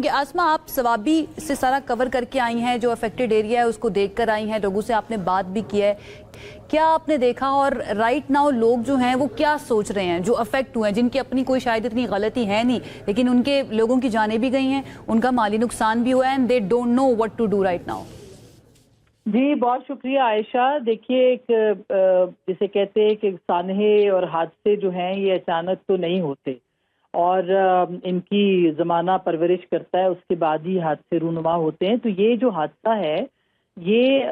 گے. آسما، آپ سوابی سے سارا کور کر کے آئی ہیں, جو افیکٹڈ ایریا ہے اس کو دیکھ کر آئی ہیں, لوگوں سے آپ نے بات بھی کی ہے. کیا آپ نے دیکھا اور رائٹ ناؤ لوگ جو ہیں وہ کیا سوچ رہے ہیں, جو افیکٹ ہوئے ہیں, جن کی اپنی کوئی شاید اتنی غلطی ہے نہیں لیکن ان کے لوگوں کی جانیں بھی گئی ہیں, ان کا مالی نقصان بھی ہوا ہے, and they don't know what to do right now? جی بہت شکریہ عائشہ. دیکھیے ایک جسے کہتے ہیں کہ سانحے اور حادثے جو ہیں یہ اچانک تو نہیں ہوتے, اور ان کی زمانہ پرورش کرتا ہے, اس کے بعد ہی حادثے رونما ہوتے ہیں. تو یہ جو حادثہ ہے یہ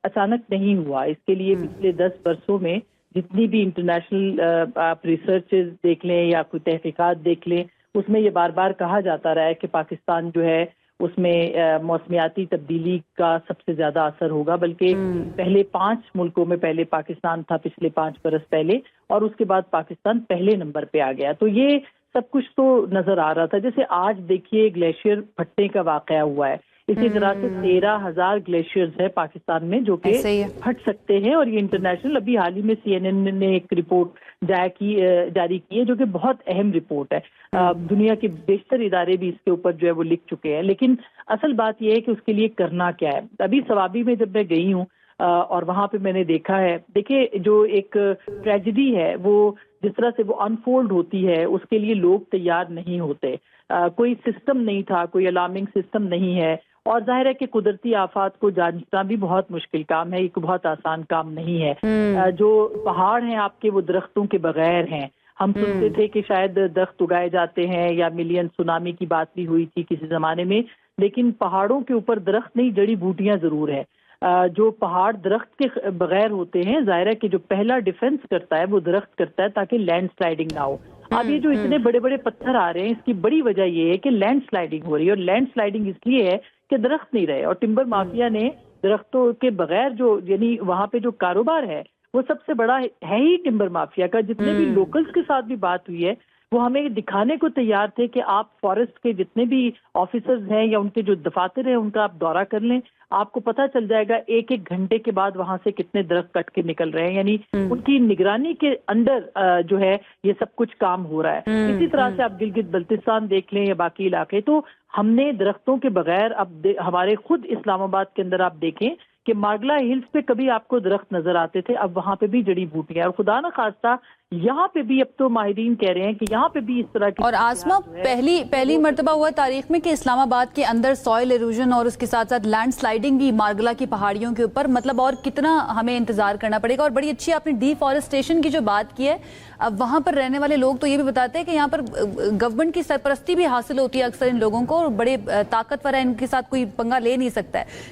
اچانک نہیں ہوا. اس کے لیے پچھلے 10 برسوں میں جتنی بھی انٹرنیشنل آپ ریسرچ دیکھ لیں یا کوئی تحقیقات دیکھ لیں, اس میں یہ بار بار کہا جاتا رہا ہے کہ پاکستان جو ہے اس میں موسمیاتی تبدیلی کا سب سے زیادہ اثر ہوگا. بلکہ پہلے 5 ملکوں میں پہلے پاکستان تھا پچھلے 5 برس پہلے, اور اس کے بعد پاکستان پہلے نمبر پہ آ گیا. تو یہ سب کچھ تو نظر آ رہا تھا. جیسے آج دیکھیے گلیشیئر پھٹنے کا واقعہ ہوا ہے, اسی طرح سے 13,000 گلیشیئرز ہے پاکستان میں جو کہ پھٹ سکتے ہیں, اور یہ انٹرنیشنل ابھی حال ہی میں CNN نے ایک رپورٹ جاری کی ہے جو کہ بہت اہم رپورٹ ہے. دنیا کے بیشتر ادارے بھی اس کے اوپر جو ہے وہ لکھ چکے ہیں. لیکن اصل بات یہ ہے کہ اس کے لیے کرنا کیا ہے. ابھی سوابی میں جب میں گئی ہوں اور وہاں پہ میں نے دیکھا ہے, دیکھیں جو ایک ٹریجڈی ہے وہ جس طرح سے وہ انفولڈ ہوتی ہے اس کے لیے لوگ تیار نہیں ہوتے. کوئی سسٹم نہیں تھا, کوئی الارمنگ سسٹم نہیں ہے, اور ظاہر ہے کہ قدرتی آفات کو جاننا بھی بہت مشکل کام ہے, یہ بہت آسان کام نہیں ہے. جو پہاڑ ہیں آپ کے وہ درختوں کے بغیر ہیں. ہم سنتے تھے کہ شاید درخت اگائے جاتے ہیں, یا ملین سونامی کی بات بھی ہوئی تھی کسی زمانے میں, لیکن پہاڑوں کے اوپر درخت نہیں, جڑی بوٹیاں ضرور ہیں. جو پہاڑ درخت کے بغیر ہوتے ہیں, ظاہر ہے کہ جو پہلا ڈیفنس کرتا ہے وہ درخت کرتا ہے تاکہ لینڈ سلائڈنگ نہ ہو. اب یہ جو اتنے بڑے بڑے پتھر آ رہے ہیں اس کی بڑی وجہ یہ ہے کہ لینڈ سلائڈنگ ہو رہی ہے, اور لینڈ سلائڈنگ اس لیے ہے کہ درخت نہیں رہے. اور ٹمبر مافیا نے درختوں کے بغیر جو یعنی وہاں پہ جو کاروبار ہے وہ سب سے بڑا ہے ہی ٹمبر مافیا کا. جتنے بھی لوکلز کے ساتھ بھی بات ہوئی ہے وہ ہمیں دکھانے کو تیار تھے کہ آپ فارسٹ کے جتنے بھی آفیسرز ہیں یا ان کے جو دفاتر ہیں ان کا آپ دورہ کر لیں, آپ کو پتہ چل جائے گا ایک ایک گھنٹے کے بعد وہاں سے کتنے درخت کٹ کے نکل رہے ہیں. یعنی ان کی نگرانی کے انڈر جو ہے یہ سب کچھ کام ہو رہا ہے. اسی طرح سے آپ گلگت بلتستان دیکھ لیں یا باقی علاقے, تو ہم نے درختوں کے بغیر اب ہمارے خود اسلام آباد کے اندر آپ دیکھیں کہ مارگلا ہلز پہ کبھی آپ کو درخت نظر آتے تھے, اب وہاں پہ بھی جڑی بوٹیاں, اور خدا نہ خواستہ یہاں پہ بھی اب تو ماہرین کہہ رہے ہیں کہ یہاں پہ بھی اس طرح کی. اور آسما, پہلی مرتبہ ہوا تاریخ میں کہ اسلام آباد کے اندر سوائل ایروژن اور اس کے ساتھ ساتھ لینڈ سلائیڈنگ بھی مارگلا کی پہاڑیوں کے اوپر. مطلب اور کتنا ہمیں انتظار کرنا پڑے گا. اور بڑی اچھی آپ نے ڈی فارسٹیشن کی جو بات کی ہے, اب وہاں پر رہنے والے لوگ تو یہ بھی بتاتے ہیں کہ یہاں پر گورنمنٹ کی سرپرستی بھی حاصل ہوتی ہے اکثر ان لوگوں کو, اور بڑے طاقتور ہیں, ان کے ساتھ کوئی پنگا لے نہیں سکتا ہے.